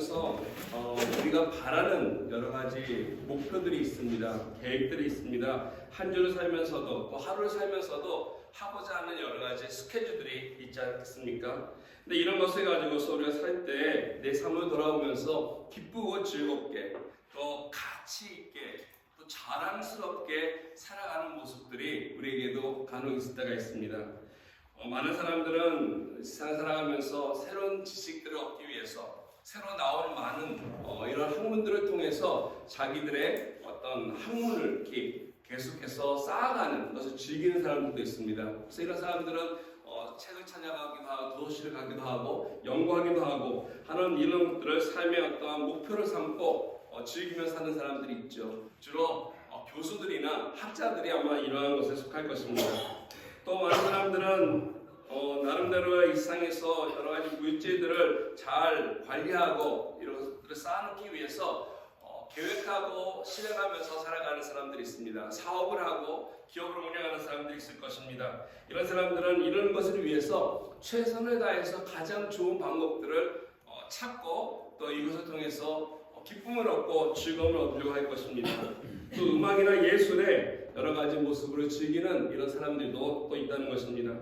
살아가면서 우리가 바라는 여러 가지 목표들이 있습니다. 계획들이 있습니다. 한 주를 살면서도 또 하루를 살면서도 하고자 하는 여러 가지 스케줄들이 있지 않겠습니까? 근데 이런 것을 가지고서 우리가 살 때 내 삶을 돌아오면서 기쁘고 즐겁게 또 가치 있게 또 자랑스럽게 살아가는 모습들이 우리에게도 간혹 있을 때가 있습니다. 많은 사람들은 세상 살아가면서 새로운 지식들을 얻기 위해서 새로 나올 많은 이런 학문들을 통해서 자기들의 어떤 학문을 계속해서 쌓아가는 것을 즐기는 사람들도 있습니다. 그래서 이런 사람들은 책을 찾아가기도 하고 도서실을 가기도 하고 연구하기도 하고 하는 이런 것들을 삶의 어떠한 목표를 삼고 즐기며 사는 사람들이 있죠. 주로 교수들이나 학자들이 아마 이러한 것에 속할 것입니다. 또 많은 사람들은 나름대로의 일상에서 여러 가지 물질들을 잘 관리하고 이런 것들을 쌓아놓기 위해서 계획하고 실행하면서 살아가는 사람들이 있습니다. 사업을 하고 기업을 운영하는 사람들이 있을 것입니다. 이런 사람들은 이런 것을 위해서 최선을 다해서 가장 좋은 방법들을 찾고 또 이것을 통해서 기쁨을 얻고 즐거움을 얻으려고 할 것입니다. 또 음악이나 예술의 여러 가지 모습으로 즐기는 이런 사람들도 또 있다는 것입니다.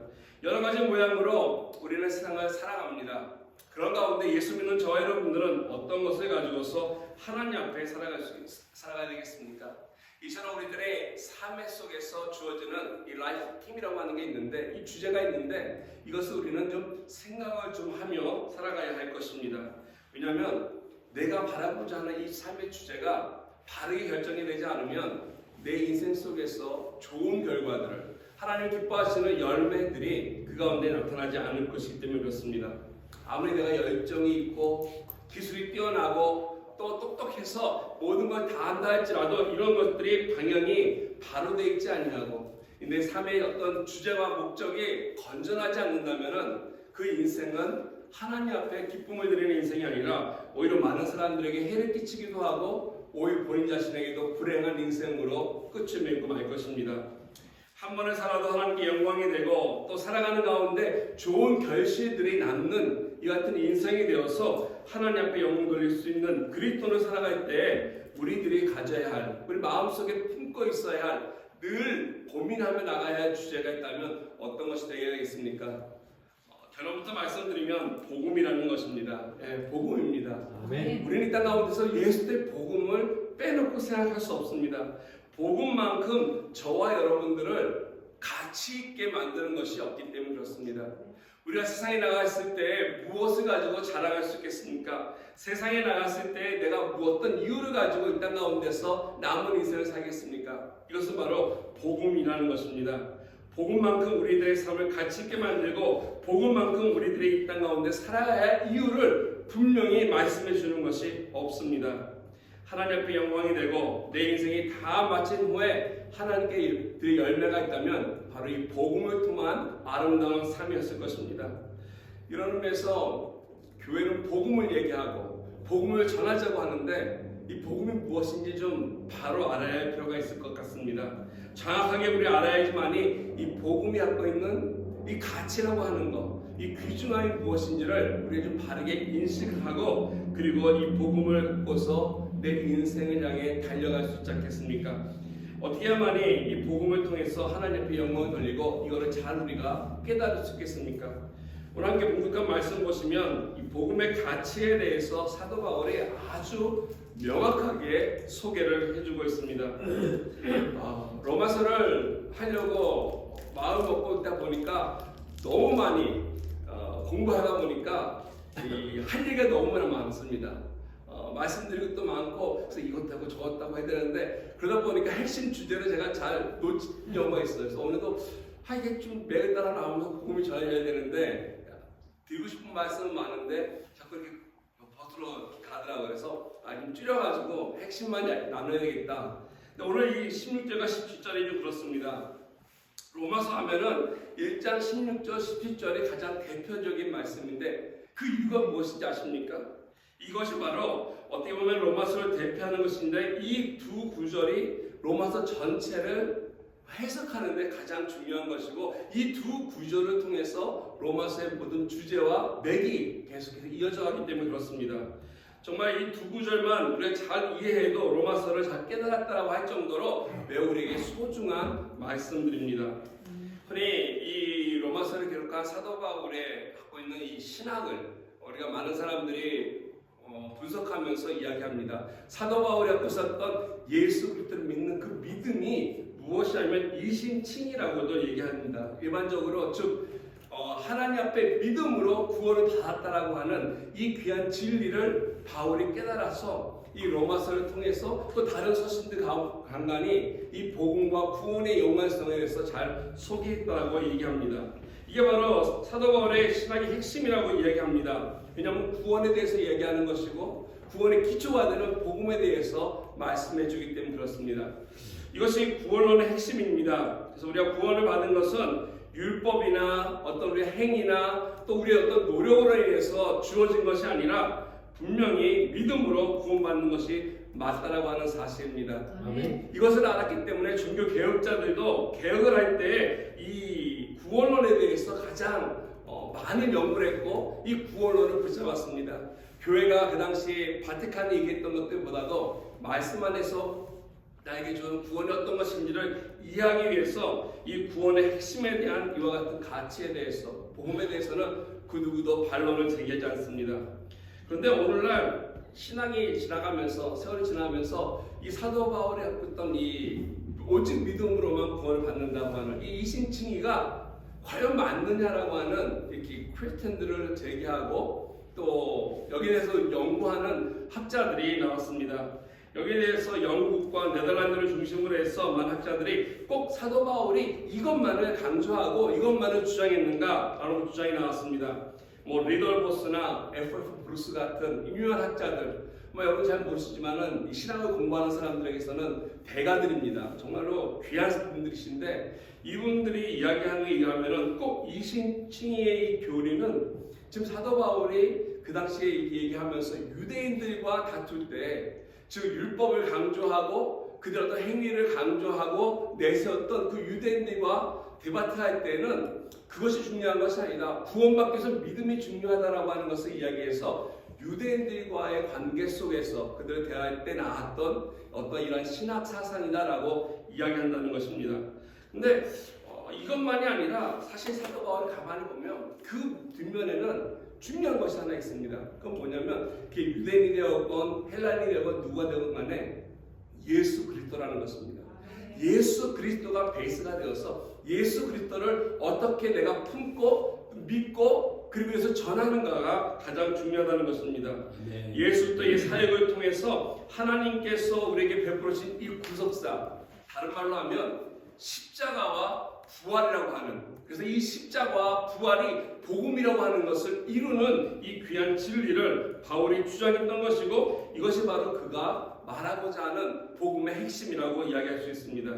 여러 가지 모양으로 우리는 세상을 살아갑니다. 그런 가운데 예수 믿는 저와 여러분들은 어떤 것을 가지고서 하나님 앞에 살아가야 되겠습니까? 이처럼 우리들의 삶의 속에서 주어지는 이 라이프 팀이라고 하는 게 있는데 이 주제가 있는데 이것을 우리는 좀 생각을 좀 하며 살아가야 할 것입니다. 왜냐하면 내가 바라보자 하는 이 삶의 주제가 바르게 결정이 되지 않으면 내 인생 속에서 좋은 결과들을 하나님 기뻐하시는 열매들이 그 가운데 나타나지 않을 것이기 때문에 그렇습니다. 아무리 내가 열정이 있고 기술이 뛰어나고 또 똑똑해서 모든 걸 다 한다 할지라도 이런 것들이 방향이 바로 되어 있지 아니하고 내 삶의 어떤 주제와 목적이 건전하지 않는다면 그 인생은 하나님 앞에 기쁨을 드리는 인생이 아니라 오히려 많은 사람들에게 해를 끼치기도 하고 오히려 본인 자신에게도 불행한 인생으로 끝을 맺고 말 것입니다. 한 번을 살아도 하나님께 영광이 되고 또 살아가는 가운데 좋은 결실들이 남는 이 같은 인생이 되어서 하나님 앞에 영광 돌릴 수 있는 그리스도를 살아갈 때 우리들이 가져야 할 우리 마음속에 품고 있어야 할 늘 고민하며 나가야 할 주제가 있다면 어떤 것이 되겠습니까? 결론부터 말씀드리면 복음이라는 것입니다. 복음입니다. 아멘. 우리는 이 땅 가운데서 예수의 복음을 빼놓고 생각할 수 없습니다. 복음만큼 저와 여러분들을 가치 있게 만드는 것이 없기 때문에 그렇습니다. 우리가 세상에 나갔을 때 무엇을 가지고 자랑할 수 있겠습니까? 세상에 나갔을 때 내가 어떤 이유를 가지고 이 땅 가운데서 남은 인생을 살겠습니까? 이것은 바로 복음이라는 것입니다. 복음만큼 우리들의 삶을 가치 있게 만들고 복음만큼 우리들이 이 땅 가운데 살아가야 할 이유를 분명히 말씀해 주는 것이 없습니다. 하나님 앞에 영광이 되고 내 인생이 다 마친 후에 하나님께 그 열매가 있다면 바로 이 복음을 통한 아름다운 삶이었을 것입니다. 이런 의미에서 교회는 복음을 얘기하고 복음을 전하자고 하는데 이 복음이 무엇인지 좀 바로 알아야 할 필요가 있을 것 같습니다. 정확하게 우리 알아야지만이 이 복음이 갖고 있는 이 가치라고 하는 것, 이 귀중함이 무엇인지를 우리가 좀 바르게 인식하고 그리고 이 복음을 듣고서 내 인생을 향해 달려갈 수 있지 않겠습니까? 어떻게 해야만이 이 복음을 통해서 하나님 앞에 영광을 돌리고 이거를 잘 우리가 깨달을 수 있겠습니까? 오늘 함께 봉독한 말씀 보시면 이 복음의 가치에 대해서 사도 바울이 아주 명확하게 소개를 해주고 있습니다. 로마서를 하려고 마음 먹고 있다 보니까 너무 많이 공부하다 보니까 할 얘기가 너무나 많습니다. 말씀드릴 것도 많고 그래서 이것 하고 저것 하고 해야 되는데 그러다 보니까 핵심 주제를 제가 잘 놓친 경우가 있어요. 그래서 오늘도 이게 좀 매일 따라 나오면서 복음이 전해져야 되는데 드리고 싶은 말씀은 많은데 자꾸 이렇게 버스로 가더라고요. 그래서 좀 줄여가지고 핵심만 나눠야 되겠다. 근데 오늘 이 16절과 17절이 좀 그렇습니다. 로마서 하면은 1장 16절, 17절이 가장 대표적인 말씀인데 그 이유가 무엇인지 아십니까? 이것이 바로 어떻게 보면 로마서를 대표하는 것인데 이 두 구절이 로마서 전체를 해석하는 데 가장 중요한 것이고 이 두 구절을 통해서 로마서의 모든 주제와 맥이 계속해서 이어져 가기 때문에 그렇습니다. 정말 이 두 구절만 우리가 잘 이해해도 로마서를 잘 깨달았다라고 할 정도로 매우 우리에게 소중한 말씀들입니다. 흔히 이 로마서를 기록한 사도 바울의 갖고 있는 이 신학을 우리가 많은 사람들이 분석하면서 이야기합니다. 사도 바울이 갖고 있었던 예수 그리스도를 믿는 그 믿음이 무엇이냐면 이신칭이라고도 얘기합니다. 일반적으로 즉 하나님 앞에 믿음으로 구원을 받았다라고 하는 이 귀한 진리를 바울이 깨달아서 이 로마서를 통해서 또 다른 서신들 간간히 이 복음과 구원의 연관성에 대해서 잘 소개했다고 얘기합니다. 이게 바로 사도 바울의 신학의 핵심이라고 이야기합니다. 왜냐하면 구원에 대해서 얘기하는 것이고 구원의 기초가 되는 복음에 대해서 말씀해 주기 때문에 그렇습니다. 이것이 구원론의 핵심입니다. 그래서 우리가 구원을 받은 것은 율법이나 어떤 우리의 행위나 또 우리의 어떤 노력으로 인해서 주어진 것이 아니라 분명히 믿음으로 구원받는 것이 맞다라고 하는 사실입니다. 아멘. 이것을 알았기 때문에 종교 개혁자들도 개혁을 할 때 이 구원론에 대해서 가장 많은 연구를 했고 이 구원론을 붙잡았습니다. 교회가 그 당시 바티칸이 얘기했던 것들보다도 말씀 안에서 나에게 주는 구원이 어떤 것인지를 이해하기 위해서 이 구원의 핵심에 대한 이와 같은 가치에 대해서 복음에 대해서는 그 누구도 반론을 제기하지 않습니다. 그런데 오늘날 신앙이 지나가면서 세월이 지나가면서 이 사도 바울이 갖고 있던 이 오직 믿음으로만 구원을 받는다고 하는 이 이신칭의가 과연 맞느냐라고 하는 이렇게 퀘스천들을 제기하고 또 여기에 대해서 연구하는 학자들이 나왔습니다. 여기에 대해서 영국과 네덜란드를 중심으로 해서 많은 학자들이 꼭 사도 바울이 이것만을 강조하고 이것만을 주장했는가라는 주장이 나왔습니다. 리덜보스나 F.F. 브루스 같은 유명한 학자들, 여러분 잘 모르시지만은 이 신학을 공부하는 사람들에게서는 대가들입니다. 정말로 귀한 분들이신데 이분들이 이야기하는 게 이거하면은 꼭 이신칭의의 교리는 지금 사도 바울이 그 당시에 얘기하면서 유대인들과 다툴 때 즉 율법을 강조하고 그들의 어떤 행위를 강조하고 내세웠던 그 유대인들과 데바트를 할 때는 그것이 중요한 것이 아니라 구원받기 위해서 믿음이 중요하다라고 하는 것을 이야기해서 유대인들과의 관계 속에서 그들을 대할 때 나왔던 어떤 이런 신학 사상이다라고 이야기한다는 것입니다. 근데 이것만이 아니라 사실 사도 바울을 가만히 보면 그 뒷면에는 중요한 것이 하나 있습니다. 그건 뭐냐면 그게 유대인이 되었건 헬라인이 되었건 누가 되건 간에 예수 그리스도라는 것입니다. 예수 그리스도가 베이스가 되어서 예수 그리스도를 어떻게 내가 품고 믿고 그리고 그래서 전하는가가 가장 중요하다는 것입니다. 네. 예수 그리스도의 사역을 통해서 하나님께서 우리에게 베풀으신 이 구속사, 다른 말로 하면 십자가와 부활이라고 하는, 그래서 이 십자가와 부활이 복음이라고 하는 것을 이루는 이 귀한 진리를 바울이 주장했던 것이고 이것이 바로 그가 말하고자 하는 복음의 핵심이라고 이야기할 수 있습니다.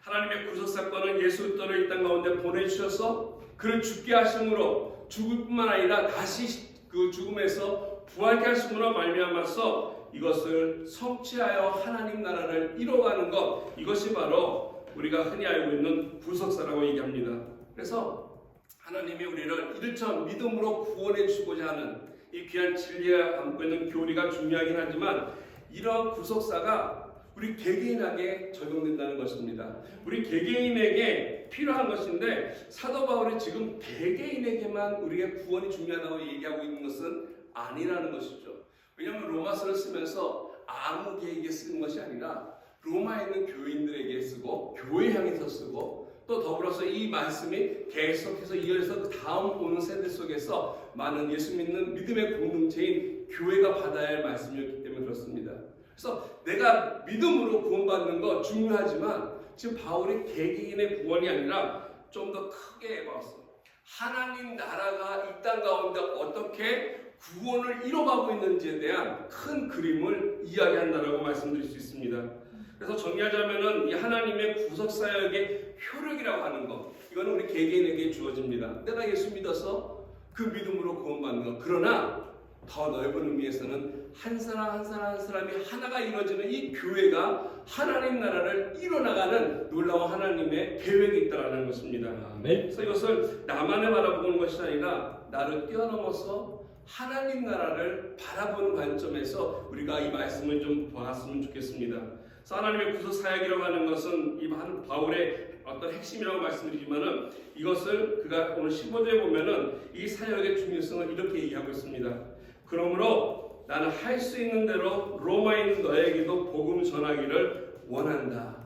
하나님의 구속사건은 예수 그리스도를 이 땅 가운데 보내주셔서 그를 죽게 하심으로 죽을 뿐만 아니라 다시 그 죽음에서 부활케 하심으로 말미암아서 이것을 성취하여 하나님 나라를 이뤄가는 것, 이것이 바로 우리가 흔히 알고 있는 구속사라고 얘기합니다. 그래서 하나님이 우리를 이를처럼 믿음으로 구원해 주고자 하는 이 귀한 진리가 담고 있는 교리가 중요하긴 하지만 이런 구속사가 우리 개개인에게 적용된다는 것입니다. 우리 개개인에게 필요한 것인데 사도 바울이 지금 개개인에게만 우리의 구원이 중요하다고 얘기하고 있는 것은 아니라는 것이죠. 왜냐하면 로마서를 쓰면서 아무 개에게 쓰는 것이 아니라 로마에 있는 교인들에게 쓰고 교회 향해서 쓰고 또 더불어서 이 말씀이 계속해서 이어져서 그 다음 오는 세대 속에서 많은 예수 믿는 믿음의 공동체인 교회가 받아야 할 말씀이었기 때문에 그렇습니다. 그래서 내가 믿음으로 구원받는 거 중요하지만 지금 바울이 개개인의 구원이 아니라 좀 더 크게 봤어. 하나님 나라가 이 땅 가운데 어떻게 구원을 이뤄가고 있는지에 대한 큰 그림을 이야기한다라고 말씀드릴 수 있습니다. 그래서 정리하자면은 이 하나님의 구속사역의 효력이라고 하는 것, 이거는 우리 개개인에게 주어집니다. 내가 예수 믿어서 그 믿음으로 구원받는 것. 그러나 더 넓은 의미에서는 한 사람 한 사람 한 사람이 하나가 이루어지는 이 교회가 하나님 나라를 이뤄나가는 놀라운 하나님의 계획이 있다는 것입니다. 네. 그래서 이것을 나만을 바라보는 것이 아니라 나를 뛰어넘어서 하나님 나라를 바라보는 관점에서 우리가 이 말씀을 좀 보았으면 좋겠습니다. 그래서 하나님의 구속 사역이라고 하는 것은 이 바울의 어떤 핵심이라고 말씀드리지만은 이것을 그가 오늘 15절에 보면은 이 사역의 중요성을 이렇게 얘기하고 있습니다. 그러므로 나는 할 수 있는 대로 로마에 있는 너에게도 복음 전하기를 원한다.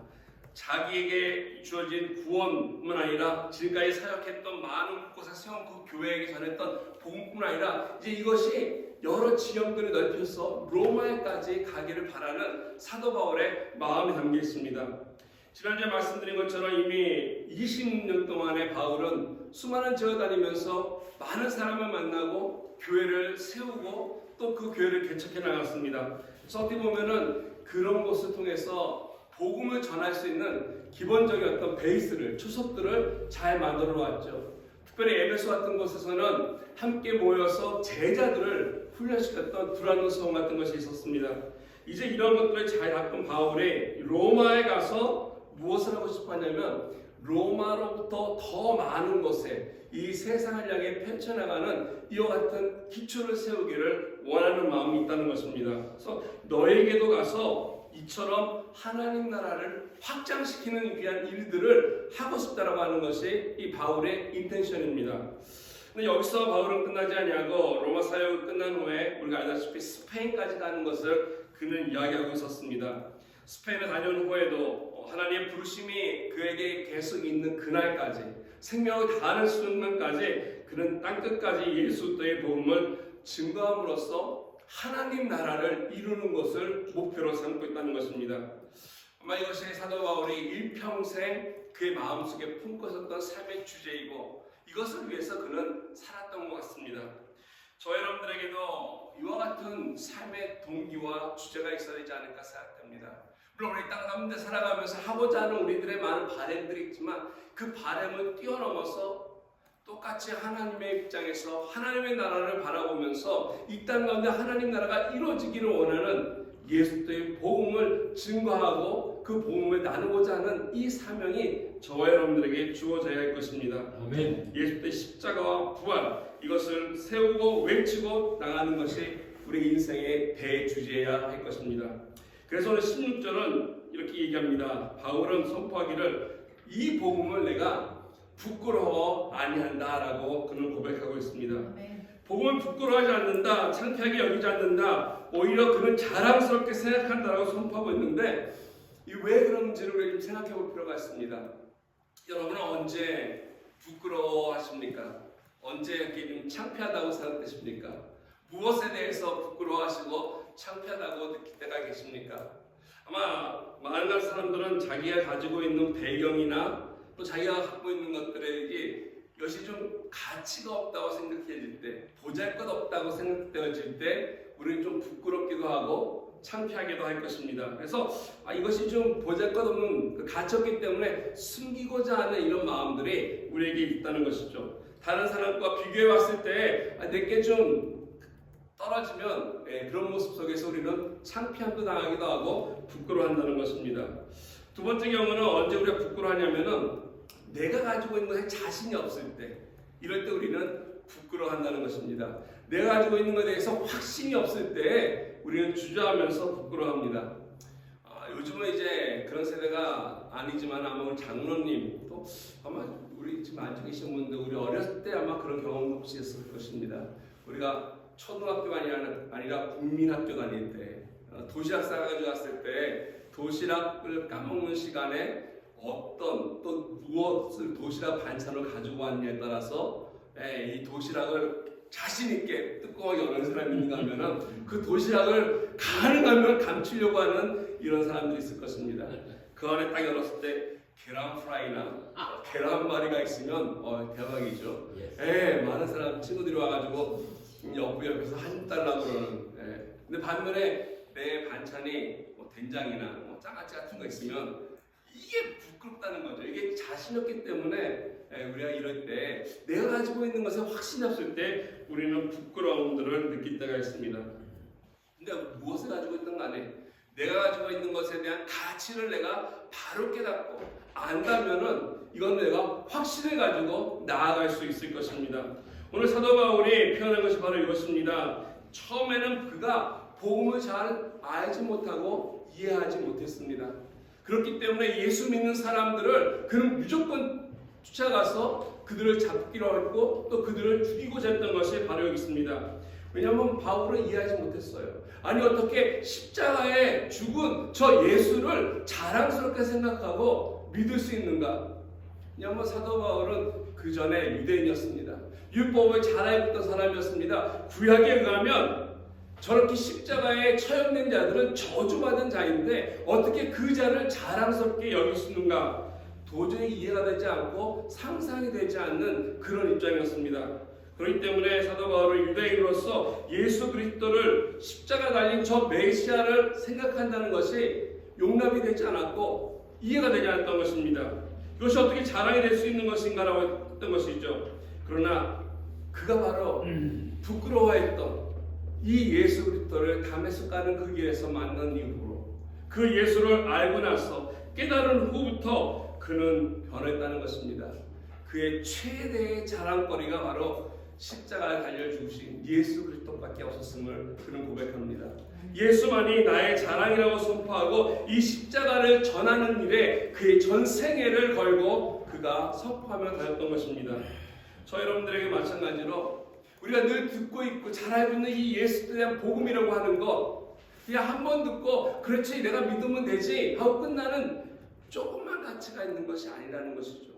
자기에게 주어진 구원뿐만 아니라 지금까지 사역했던 많은 곳에 세운 그 교회에게 전했던 복음뿐만 아니라 이제 이것이 여러 지역들을 넓혀서 로마에까지 가기를 바라는 사도 바울의 마음이 담겨 있습니다. 지난주에 말씀드린 것처럼 이미 20년 동안의 바울은 수많은 지역을 다니면서 많은 사람을 만나고 교회를 세우고 또 그 교회를 개척해 나갔습니다. 그래서 어떻게 보면은 그런 것을 통해서 복음을 전할 수 있는 기본적인 어떤 베이스를, 초석들을 잘 만들어 왔죠. 특별히 에베소 같은 곳에서는 함께 모여서 제자들을 훈련시켰던 두란노 수업 같은 것이 있었습니다. 이제 이런 것들을 잘 바꾼 바울이 로마에 가서 무엇을 하고 싶었냐면 로마로부터 더 많은 곳에 이 세상을 향해 펼쳐나가는 이와 같은 기초를 세우기를 원하는 마음이 있다는 것입니다. 그래서 너에게도 가서 이처럼 하나님 나라를 확장시키는 위한 일들을 하고 싶다라고 하는 것이 이 바울의 인텐션입니다. 근데 여기서 바울은 끝나지 아니하고 로마 사역이 끝난 후에 우리가 알다시피 스페인까지 가는 것을 그는 이야기하고 있었습니다. 스페인에 다녀온 후에도 하나님의 부르심이 그에게 계속 있는 그날까지 생명을 다하는 순간까지 그는 땅끝까지 예수 그리스도의 복음을 증거함으로써 하나님 나라를 이루는 것을 목표로 삼고 있다는 것입니다. 아마 이것이 사도 바울이 일평생 그의 마음속에 품고 있었던 삶의 주제이고 이것을 위해서 그는 살았던 것 같습니다. 저 여러분들에게도 이와 같은 삶의 동기와 주제가 있어야 되지 않을까 생각됩니다. 물론 우리 땅 가운데 살아가면서 하고자 하는 우리들의 많은 바램들이 있지만 그 바램을 뛰어넘어서 똑같이 하나님의 입장에서 하나님의 나라를 바라보면서 이 땅 가운데 하나님 나라가 이루어지기를 원하는 예수의 복음을 증거하고 그 복음을 나누고자 하는 이 사명이 저와 여러분들에게 주어져야 할 것입니다. 아멘. 예수의 십자가와 부활 이것을 세우고 외치고 나가는 것이 우리 인생의 대주제여야 할 것입니다. 그래서 오늘 16절은 이렇게 얘기합니다. 바울은 선포하기를 이 복음을 내가 부끄러워 아니한다라고 그는 고백하고 있습니다. 복음을 부끄러워하지 않는다, 창피하게 여기지 않는다, 오히려 그는 자랑스럽게 생각한다라고 선포하고 있는데 왜 그런지를 우리가 좀 생각해 볼 필요가 있습니다. 여러분은 언제 부끄러워하십니까? 언제 이렇게 좀 창피하다고 생각되십니까? 무엇에 대해서 부끄러워하시고 창피하다고 느낄 때가 계십니까? 아마 많은 사람들은 자기가 가지고 있는 배경이나 또 자기가 갖고 있는 것들에게 이것이 좀 가치가 없다고 생각해질 때, 보잘것없다고 생각되어질 때 우리는 좀 부끄럽기도 하고 창피하기도 할 것입니다. 그래서 이것이 좀 보잘것없는 가치 없기 때문에 숨기고자 하는 이런 마음들이 우리에게 있다는 것이죠. 다른 사람과 비교해 봤을 때 내게 좀 떨어지면 그런 모습 속에서 우리는 창피함도 당하기도 하고 부끄러워한다는 것입니다. 두 번째 경우는 언제 우리가 부끄러워하냐면은 내가 가지고 있는 것에 자신이 없을 때, 이럴 때 우리는 부끄러워한다는 것입니다. 내가 가지고 있는 것에 대해서 확신이 없을 때 우리는 주저하면서 부끄러워합니다. 요즘은 이제 그런 세대가 아니지만 아마 우리 장로님 또 아마 우리 지금 앉아 계신 분들 우리 어렸을 때 아마 그런 경험 혹시 있을 것입니다. 우리가 초등학교가 아니라 국민학교 다닐 때 도시락 싸가지고 갔을 때 도시락을 까먹는 시간에 어떤 또 무엇을 도시락 반찬을 가지고 왔냐에 따라서 이 도시락을 자신 있게 뚜껑을 여는 사람이 있는가 하면은 그 도시락을 가능하면 감추려고 하는 이런 사람들이 있을 것입니다. 그 안에 딱 열었을 때 계란 프라이나 계란말이가 있으면 대박이죠. 많은 사람 친구들이 와가지고 옆에서 한 달라고 그러는. 근데 반면에 내 반찬이 된장이나 장아찌 같은 거 있으면 이게 부끄럽다는 거죠. 이게 자신 없기 때문에 우리가 이럴 때 내가 가지고 있는 것에 확신이 없을 때 우리는 부끄러움들을 느낄 때가 있습니다. 근데 무엇을 가지고 있든 간에 내가 가지고 있는 것에 대한 가치를 내가 바로 깨닫고 안다면은 이건 내가 확신을 가지고 나아갈 수 있을 것입니다. 오늘 사도 바울이 표현한 것이 바로 이것입니다. 처음에는 그가 복음을 잘 알지 못하고 이해하지 못했습니다. 그렇기 때문에 예수 믿는 사람들을 그는 무조건 쫓아가서 그들을 잡기로 했고 또 그들을 죽이고자 했던 것이 바로 여기 있습니다. 왜냐하면 바울은 이해하지 못했어요. 아니 어떻게 십자가에 죽은 저 예수를 자랑스럽게 생각하고 믿을 수 있는가? 왜냐하면 사도 바울은 그 전에 유대인이었습니다. 율법을 잘 알고 있던 사람이었습니다. 구약에 의하면 저렇게 십자가에 처형된 자들은 저주받은 자인데 어떻게 그 자를 자랑스럽게 여길 수 있는가? 도저히 이해가 되지 않고 상상이 되지 않는 그런 입장이었습니다. 그렇기 때문에 사도 바울은 유대인으로서 예수 그리스도를 십자가 달린 저 메시아를 생각한다는 것이 용납이 되지 않았고 이해가 되지 않았던 것입니다. 이것이 어떻게 자랑이 될 수 있는 것인가라고 했던 것이죠. 그러나 그가 바로 부끄러워했던 이 예수 그리스도를 다메섹 가는 그 길에서 만난 이후로 그 예수를 알고 나서 깨달은 후부터 그는 변했다는 것입니다. 그의 최대의 자랑거리가 바로 십자가에 달려 죽으신 예수 그리스도밖에 없었음을 그는 고백합니다. 예수만이 나의 자랑이라고 선포하고 이 십자가를 전하는 일에 그의 전 생애를 걸고 그가 선포하며 다녔던 것입니다. 저 여러분들에게 마찬가지로 우리가 늘 듣고 있고 잘 알고 있는 이 예수에 대한 복음이라고 하는 것 그냥 한 번 듣고 그렇지 내가 믿으면 되지 하고 끝나는 조금만 가치가 있는 것이 아니라는 것이죠.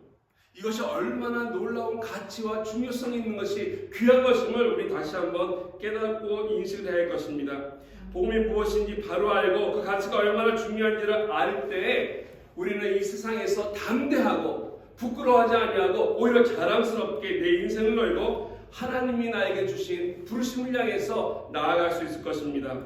이것이 얼마나 놀라운 가치와 중요성이 있는 것이 귀한 것임을 우리 다시 한번 깨닫고 인식해야 할 것입니다. 복음이 무엇인지 바로 알고 그 가치가 얼마나 중요한지를 알 때에 우리는 이 세상에서 담대하고 부끄러워하지 아니하고 오히려 자랑스럽게 내 인생을 걸고 하나님이 나에게 주신 부르심을 향해서 나아갈 수 있을 것입니다.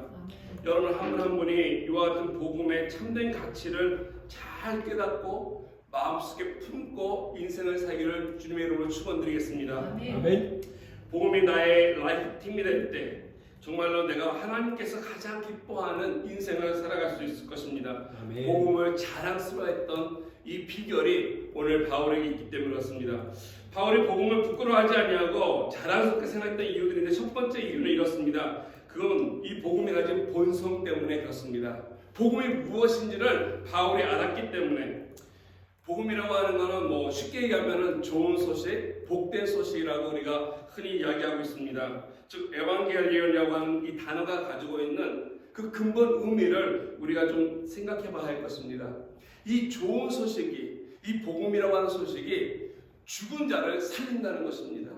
여러분 한 분 한 분이 이와 같은 복음의 참된 가치를 잘 깨닫고 마음속에 품고 인생을 살기를 주님의 이름으로 축원드리겠습니다. 아멘. 복음이 나의 라이프 팀이 될 때 정말로 내가 하나님께서 가장 기뻐하는 인생을 살아갈 수 있을 것입니다. 아멘. 복음을 자랑스러워했던 이 비결이 오늘 바울에게 있기 때문에 그렇습니다. 바울이 복음을 부끄러워하지 아니하고 자랑스럽게 생각했던 이유들인데 첫 번째 이유는 이렇습니다. 그건 이 복음이 가진 본성 때문에 그렇습니다. 복음이 무엇인지를 바울이 알았기 때문에 복음이라고 하는 것은 쉽게 얘기하면 좋은 소식, 복된 소식이라고 우리가 흔히 이야기하고 있습니다. 즉 에반게리온이라고 하는 이 단어가 가지고 있는 그 근본 의미를 우리가 좀 생각해 봐야 할 것입니다. 이 좋은 소식이, 이 복음이라고 하는 소식이 죽은 자를 살린다는 것입니다.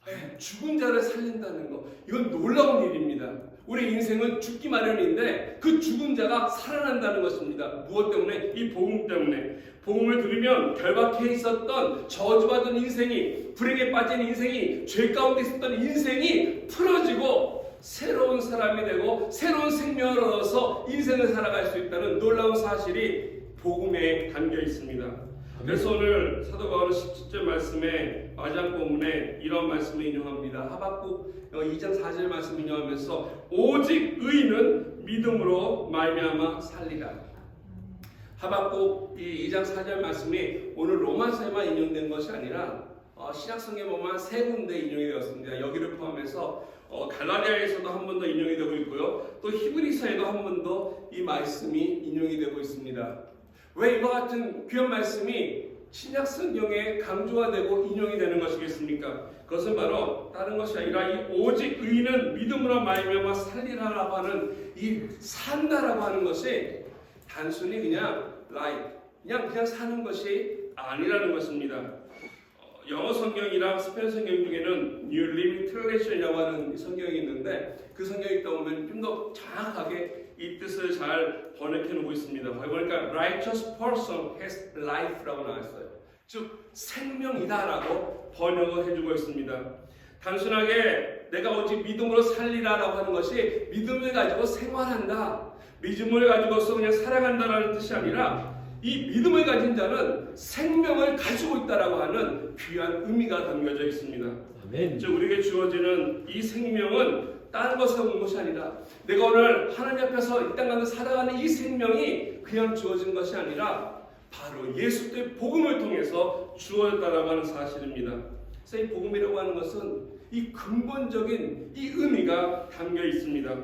네, 죽은 자를 살린다는 것, 이건 놀라운 일입니다. 우리 인생은 죽기 마련인데 그 죽은 자가 살아난다는 것입니다. 무엇 때문에? 이 복음 때문에. 복음을 들으면 결박해 있었던 저주받은 인생이, 불행에 빠진 인생이, 죄 가운데 있었던 인생이 풀어지고 새로운 사람이 되고 새로운 생명을 얻어서 인생을 살아갈 수 있다는 놀라운 사실이 복음에 담겨 있습니다. 그래서 오늘 사도 바울은 17절 말씀에 마지막 본문에 이런 말씀을 인용합니다. 하박국 2장 4절 말씀을 인용하면서 오직 의인은 믿음으로 말미암아 살리라. 하박국 이 2장 4절 말씀이 오늘 로마서에만 인용된 것이 아니라 신약성경에 보면 세 군데 인용이 되었습니다. 여기를 포함해서 갈라디아에서도 한 번 더 인용이 되고 있고요. 또 히브리서에도 한 번 더 이 말씀이 인용이 되고 있습니다. 왜 이와 같은 귀한 말씀이 신약성경에 강조가 되고 인용이 되는 것이겠습니까? 그것은 바로 다른 것이 아니라 이 오직 의인은 믿음으로 말미암아 살리라라고 하는 이 산다라고 하는 것이 단순히 그냥 그냥 사는 것이 아니라는 것입니다. 영어 성경이랑 스페인 성경 중에는 New Living Translation이라고 하는 성경이 있는데 그 성경이 있다 보면 좀 더 정확하게 이 뜻을 잘 번역해 놓고 있습니다. 그러니까 righteous person has life라고 나왔어요. 즉 생명이다라고 번역을 해주고 있습니다. 단순하게 내가 오직 믿음으로 살리라라고 하는 것이 믿음을 가지고 생활한다, 믿음을 가지고서 그냥 살아간다라는 뜻이 아니라 이 믿음을 가진 자는 생명을 가지고 있다라고 하는 귀한 의미가 담겨져 있습니다. 아멘. 즉 우리에게 주어지는 이 생명은 다른 것에서 온 것이 아니라 내가 오늘 하나님 앞에서 이 땅 가운데 살아가는 이 생명이 그냥 주어진 것이 아니라 바로 예수의 복음을 통해서 주어졌다라고 하는 사실입니다. 그래서 이 복음이라고 하는 것은 이 근본적인 이 의미가 담겨 있습니다.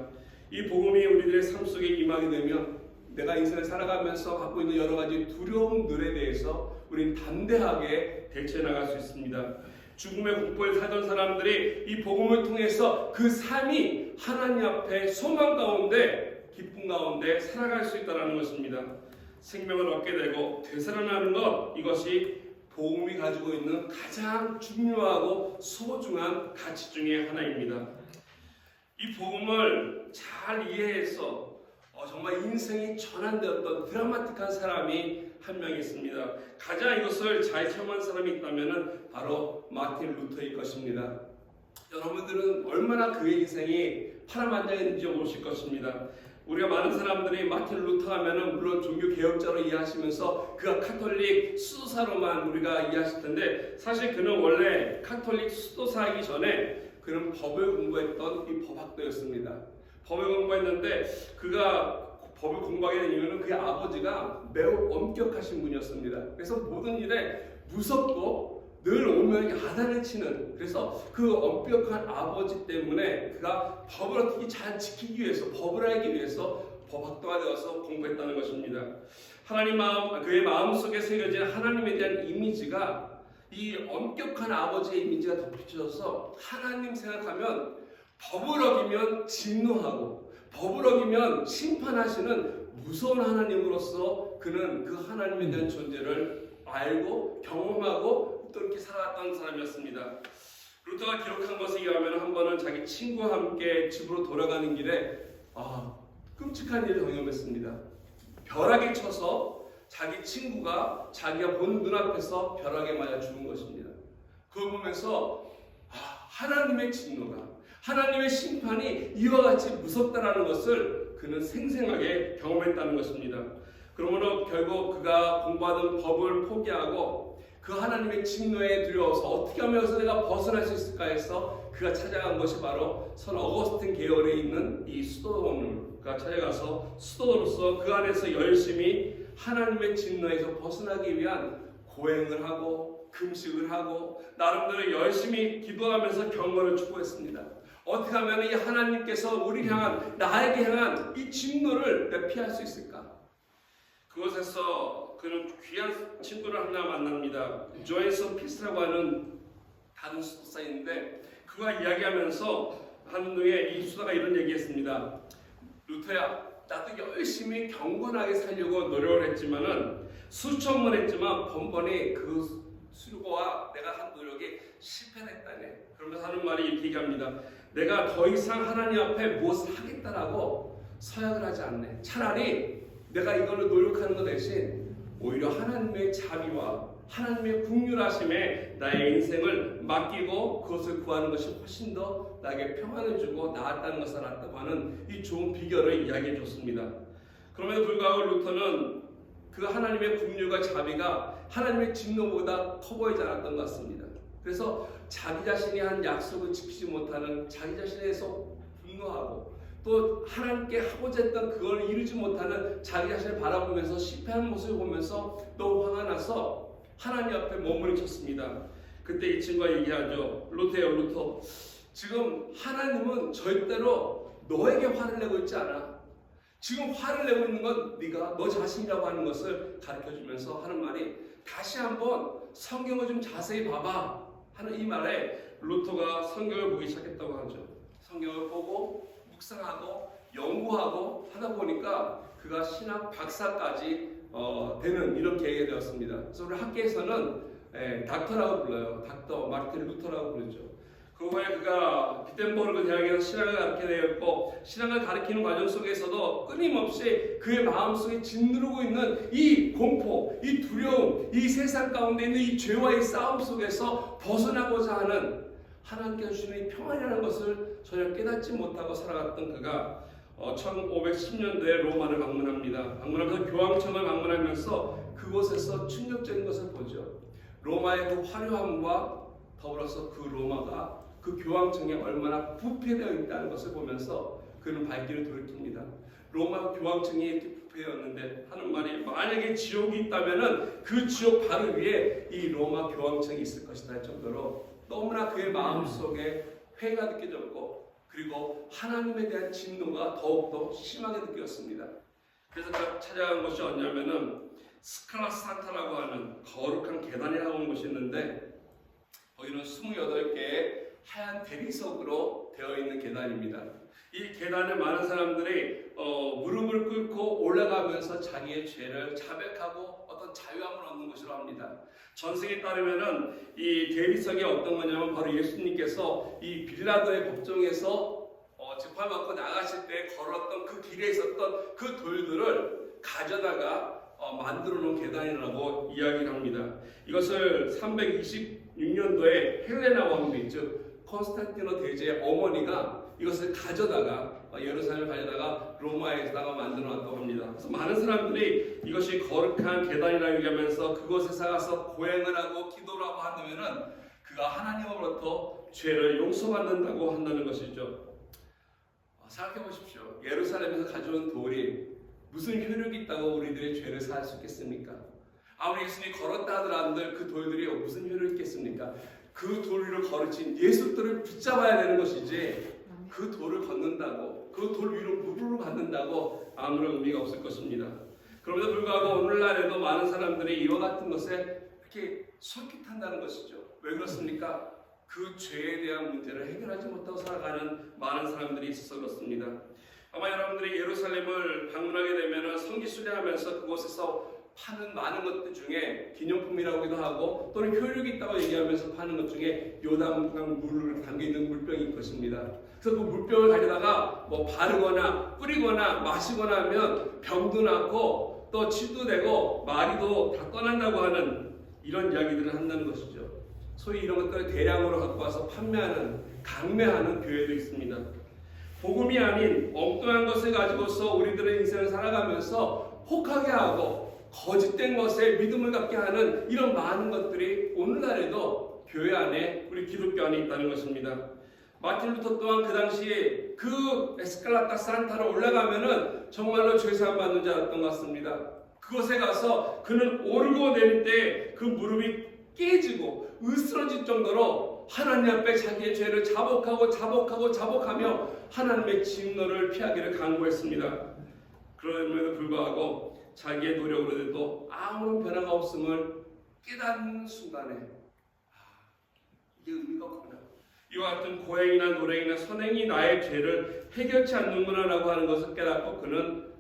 이 복음이 우리들의 삶 속에 임하게 되면 내가 인생을 살아가면서 갖고 있는 여러 가지 두려움들에 대해서 우리는 담대하게 대처해 나갈 수 있습니다. 죽음의 공포에 살던 사람들이 이 복음을 통해서 그 삶이 하나님 앞에 소망 가운데 기쁨 가운데 살아갈 수 있다는 것입니다. 생명을 얻게 되고 되살아나는 것, 이것이 복음이 가지고 있는 가장 중요하고 소중한 가치 중에 하나입니다. 이 복음을 잘 이해해서 정말 인생이 전환되었던 드라마틱한 사람이 한 명 있습니다. 가장 이것을 잘 체험한 사람이 있다면 바로 마틴 루터일 것입니다. 여러분들은 얼마나 그의 인생이 파란만장했는지 모르실 것입니다. 우리가 많은 사람들이 마틴 루터 하면은 물론 종교 개혁자로 이해하시면서 그가 카톨릭 수도사로만 우리가 이해하실 텐데, 사실 그는 원래 카톨릭 수도사이기 전에 그는 법을 공부했던 이 법학도였습니다. 법을 공부했는데 그가 법을 공부하게 된 이유는 그의 아버지가 매우 엄격하신 분이었습니다. 그래서 모든 일에 무섭고 늘 오면 야단을 치는, 그래서 그 엄격한 아버지 때문에 그가 법을 어떻게 잘 지키기 위해서, 법을 알기 위해서 법학도가 되어서 공부했다는 것입니다. 그의 마음속에 새겨진 하나님에 대한 이미지가 이 엄격한 아버지의 이미지가 덧붙여져서 하나님 생각하면 법을 어기면 진노하고 법을 어기면 심판하시는 무서운 하나님으로서 그는 그 하나님에 대한 존재를 알고 경험하고 또 이렇게 살아왔던 사람이었습니다. 루터가 기록한 것에 의하면 한 번은 자기 친구와 함께 집으로 돌아가는 길에 끔찍한 일을 경험했습니다. 벼락에 쳐서 자기 친구가 자기가 본 눈앞에서 벼락에 맞아 죽은 것입니다. 그걸 보면서 하나님의 진노가, 하나님의 심판이 이와 같이 무섭다라는 것을 그는 생생하게 경험했다는 것입니다. 그러므로 결국 그가 공부하던 법을 포기하고 그 하나님의 진노에 두려워서 어떻게 하면 여기서 내가 벗어날 수 있을까 해서 그가 찾아간 것이 바로 선 어거스틴 계열에 있는 이 수도원을 그가 찾아가서 수도로서 그 안에서 열심히 하나님의 진노에서 벗어나기 위한 고행을 하고 금식을 하고 나름대로 열심히 기도하면서 경건을 추구했습니다. 어떻게 하면 이 하나님께서 우리를 향한, 나에게 향한 이 진노를 피할 수 있을까? 그곳에서 그는 귀한 친구를 하나 만납니다. 조앤슨 피스라고 하는 다른 수도사인데, 그가 이야기하면서 한 후에 이 수도가 이런 얘기했습니다. 루터야, 나도 열심히 경건하게 살려고 노력을 했지만은 수천 번 했지만 번번이 그 수고와 내가 한 노력이 실패했다네. 그러면서 하는 말이 이렇게 얘기합니다. 내가 더 이상 하나님 앞에 무엇을 하겠다라고 서약을 하지 않네. 차라리 내가 이걸로 노력하는 것 대신 오히려 하나님의 자비와 하나님의 긍휼하심에 나의 인생을 맡기고 그것을 구하는 것이 훨씬 더 나에게 평안을 주고 나았다는 것을 알았다고 하는 이 좋은 비결을 이야기해 줬습니다. 그럼에도 불구하고 루터는 그 하나님의 긍휼과 자비가 하나님의 진노보다 커 보이지 않았던 것 같습니다. 그래서 자기 자신이 한 약속을 지키지 못하는 자기 자신에 대해서 분노하고 또 하나님께 하고자 했던 그걸 이루지 못하는 자기 자신을 바라보면서 실패하는 모습을 보면서 너무 화가 나서 하나님 앞에 몸부림쳤습니다. 그때 이 친구가 얘기하죠. 루터, 지금 하나님은 절대로 너에게 화를 내고 있지 않아. 지금 화를 내고 있는 건 네가 너 자신이라고 하는 것을 가르쳐주면서 하는 말이, 다시 한번 성경을 좀 자세히 봐봐 하는 이 말에 루터가 성경을 보기 시작했다고 하죠. 성경을 보고 묵상하고 연구하고 하다 보니까 그가 신학 박사까지 되는 이런 계획이 되었습니다. 그래서 우리 학계에서는 닥터라고 불러요. 닥터 마르틴 루터라고 부르죠. 그 후에 그가 비텐버그 대학에서 신학을 가르치게 되었고, 신학을 가르치는 과정 속에서도 끊임없이 그의 마음속에 짓누르고 있는 이 공포, 이 두려움, 이 세상 가운데 있는 이 죄와의 싸움 속에서 벗어나고자 하는 하나님께서 주시는 이 평안이라는 것을 전혀 깨닫지 못하고 살아갔던 그가 1510년도에 로마를 방문합니다. 방문하면서 교황청을 방문하면서 그곳에서 충격적인 것을 보죠. 로마의 그 화려함과 더불어서 그 로마가 그 교황청에 얼마나 부패되어 있다는 것을 보면서 그는 발길을 돌이킵니다. 로마 교황청이 이렇게 부패였는데 하는 말이, 만약에 지옥이 있다면은 그 지옥 바로 위에 이 로마 교황청이 있을 것이다 할 정도로 너무나 그의 마음속에 회가 느껴졌고 그리고 하나님에 대한 진노가 더욱더 심하게 느꼈습니다. 그래서 제가 찾아간 곳이 어디냐면은 스칼라 산타라고 하는 거룩한 계단이라고 하는 곳이 있는데 거기는 28개의 하얀 대리석으로 되어 있는 계단입니다. 이 계단에 많은 사람들이 무릎을 꿇고 올라가면서 자기의 죄를 자백하고 어떤 자유함을 얻는 곳이라고 합니다. 전승에 따르면은 이 대리석이 어떤 거냐면 바로 예수님께서 이 빌라도의 법정에서 재판받고 나가실 때 걸었던 그 길에 있었던 그 돌들을 가져다가 만들어 놓은 계단이라고 이야기를 합니다. 이것을 326년도에 헬레나 왕비 즉 콘스탄티노 대제의 어머니가 이것을 가져다가 예루살렘을 가져다가 로마에다가 만들어 놨다고 합니다. 그래서 많은 사람들이 이것이 거룩한 계단이라고 얘기하면서 그곳에 가서 고행을 하고 기도를 하고 한다면은 그가 하나님으로부터 죄를 용서받는다고 한다는 것이죠. 생각해 보십시오. 예루살렘에서 가져온 돌이 무슨 효력이 있다고 우리들의 죄를 사할 수 있겠습니까? 아무리 예수님이 걸었다 하더라도 그 돌들이 무슨 효력이 있겠습니까? 그 돌 위로 걸으신 예수들을 붙잡아야 되는 것이지 그 돌을 걷는다고 그 돌 위로 무릎을 받는다고 아무런 의미가 없을 것입니다. 그럼에도 불구하고 오늘날에도 많은 사람들이 이와 같은 것에 이렇게 솔깃한다는 것이죠. 왜 그렇습니까? 그 죄에 대한 문제를 해결하지 못하고 살아가는 많은 사람들이 있어서 그렇습니다. 아마 여러분들이 예루살렘을 방문하게 되면 성지 수련하면서 그곳에서 파는 많은 것들 중에 기념품이라고도 하고 또는 효력이 있다고 얘기하면서 파는 것 중에 요단강 물을 담겨있는 물병이 있을 것입니다. 그래서 그 물병을 가져다가 바르거나 뿌리거나 마시거나 하면 병도 낫고 또 치도 되고 마귀도 다 떠난다고 하는 이런 이야기들을 한다는 것이죠. 소위 이런 것들을 대량으로 갖고 와서 판매하는 강매하는 교회도 있습니다. 복음이 아닌 엉뚱한 것을 가지고서 우리들의 인생을 살아가면서 혹하게 하고 거짓된 것에 믿음을 갖게 하는 이런 많은 것들이 오늘날에도 교회 안에 우리 기독교 안에 있다는 것입니다. 마틴 루터 또한 그 당시에 그 에스칼라타 산타로 올라가면은 정말로 죄사함 받는 줄 알았던 것 같습니다. 그곳에 가서 그는 오르고 내릴 때 그 무릎이 깨지고 으스러질 정도로 하나님 앞에 자기의 죄를 자복하며 하나님의 진노를 피하기를 간구했습니다. 그럼에도 불구하고 자기의 노력으로도 아무런 변화가 없음을 깨닫는 순간에 이게 의미가 없구나. 이와 같은 고행이나 노력이나 선행이 나의 죄를 해결치 않는구나 라고 하는 것을 깨닫고 그는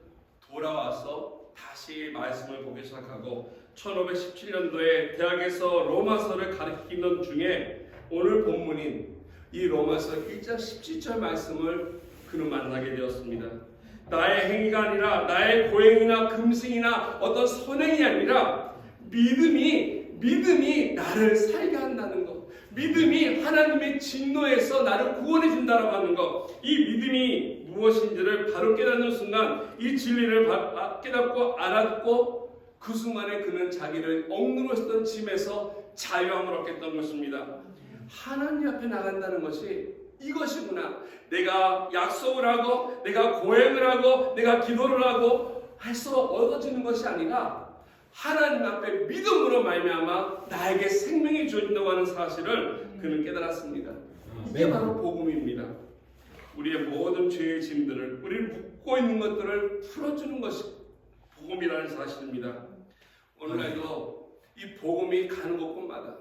돌아와서 다시 말씀을 보기 시작하고 1517년도에 대학에서 로마서를 가르치는 중에 오늘 본문인 이 로마서 1장 17절 말씀을 그는 만나게 되었습니다. 나의 행위가 아니라 나의 고행이나 금승이나 어떤 선행이 아니라 믿음이 나를 살게 한다는 것, 믿음이 하나님의 진노에서 나를 구원해 준다라고 하는 것, 이 믿음이 무엇인지를 바로 깨닫는 순간 이 진리를 깨닫고 알았고 그 순간에 그는 자기를 억누르고 있었던 짐에서 자유함을 얻겠던 것입니다. 하나님 앞에 나간다는 것이 이것이구나. 내가 약속을 하고 내가 고행을 하고 내가 기도를 하고 해서 얻어지는 것이 아니라 하나님 앞에 믿음으로 말미암아 나에게 생명이 주어진다고 하는 사실을 그는 깨달았습니다. 이게 바로 복음입니다. 우리의 모든 죄의 짐들을 우리를 묶고 있는 것들을 풀어주는 것이 복음이라는 사실입니다. 오늘날도 이 복음이 가는 곳곳마다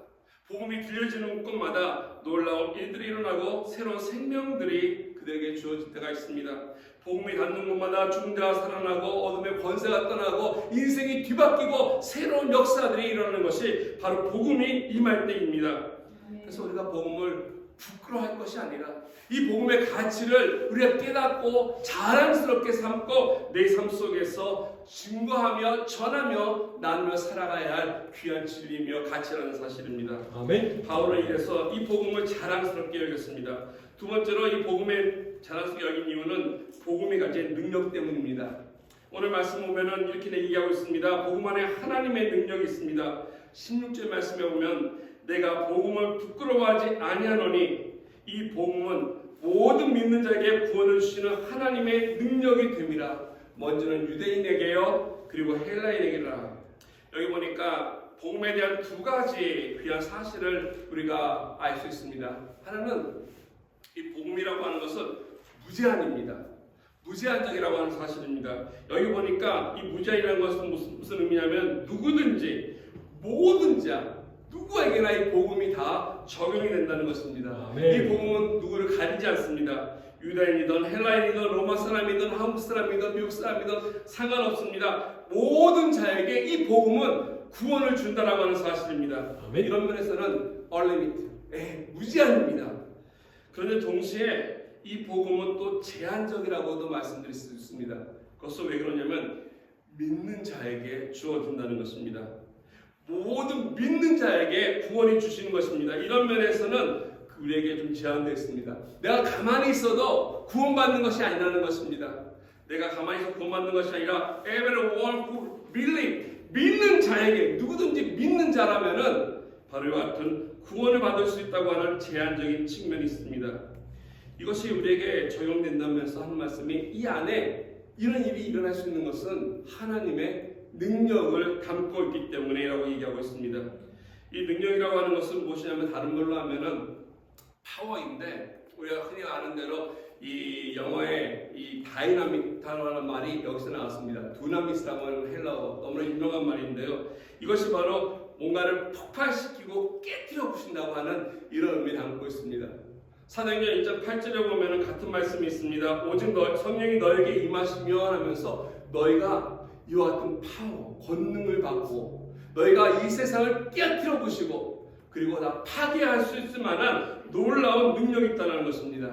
복음이 들려지는 곳마다 놀라운 일들이 일어나고 새로운 생명들이 그들에게 주어질 때가 있습니다. 복음이 닿는 곳마다 죽은 자가 살아나고 어둠의 권세가 떠나고 인생이 뒤바뀌고 새로운 역사들이 일어나는 것이 바로 복음이 임할 때입니다. 그래서 우리가 복음을 부끄러워할 것이 아니라 이 복음의 가치를 우리가 깨닫고 자랑스럽게 삼고 내 삶 속에서 증거하며 전하며 나누며 살아가야 할 귀한 진리이며 가치라는 사실입니다. 아멘. 바울은 이래서 이 복음을 자랑스럽게 여겼습니다. 두 번째로 이 복음의 자랑스럽게 여긴 이유는 복음이 가진 능력 때문입니다. 오늘 말씀 보면은 이렇게 얘기하고 있습니다. 복음 안에 하나님의 능력이 있습니다. 16절 말씀에 보면 내가 복음을 부끄러워하지 아니하노니 이 복음은 모든 믿는 자에게 구원을 주시는 하나님의 능력이 됨이라. 먼저는 유대인에게요 그리고 헬라인에게라. 여기 보니까 복음에 대한 두 가지 귀한 사실을 우리가 알 수 있습니다. 하나는 이 복음이라고 하는 것은 무제한입니다. 무제한적이라고 하는 사실입니다. 여기 보니까 이 무제한이라는 것은 무슨 의미냐면 누구든지 모든 자 누구에게나 이 복음이 다 적용이 된다는 것입니다. 아멘. 이 복음은 누구를 가리지 않습니다. 유다인이든 헬라인이든 로마 사람이든 한국 사람이든 미국 사람이든 상관없습니다. 모든 자에게 이 복음은 구원을 준다라고 하는 사실입니다. 아멘. 이런 면에서는 unlimited, 무제한입니다. 그런데 동시에 이 복음은 또 제한적이라고도 말씀드릴 수 있습니다. 그것은 왜 그러냐면 믿는 자에게 주어진다는 것입니다. 모든 믿는 자에게 구원이 주시는 것입니다. 이런 면에서는 우리에게 좀 제한되어 있습니다. 내가 가만히 있어도 구원받는 것이 아니라는 것입니다. 내가 가만히 있어도 구원받는 것이 아니라 everyone who believe, 믿는 자에게, 누구든지 믿는 자라면은 바로 이와 같은 구원을 받을 수 있다고 하는 제한적인 측면이 있습니다. 이것이 우리에게 적용된다면서 하는 말씀이 이 안에 이런 일이 일어날 수 있는 것은 하나님의 능력을 담고 있기 때문에라고 얘기하고 있습니다. 이 능력이라고 하는 것은 무엇이냐면 다른 말로 하면은 파워인데 우리가 흔히 아는 대로 이 영어의 이 다이나믹이라는 말이 여기서 나왔습니다. 두나미스라고 하는 헬라어 너무나 유명한 말인데요. 이것이 바로 뭔가를 폭발시키고 깨뜨려 부신다고 하는 이런 의미를 담고 있습니다. 사도행전 1장 8절에 보면 같은 말씀이 있습니다. 오직 성령이 너에게 임하시며 하면서 너희가 이와 같은 파워, 권능을 받고 너희가 이 세상을 깨뜨려 부시고 그리고 다 파괴할 수 있을 만한 놀라운 능력이 있다는 것입니다.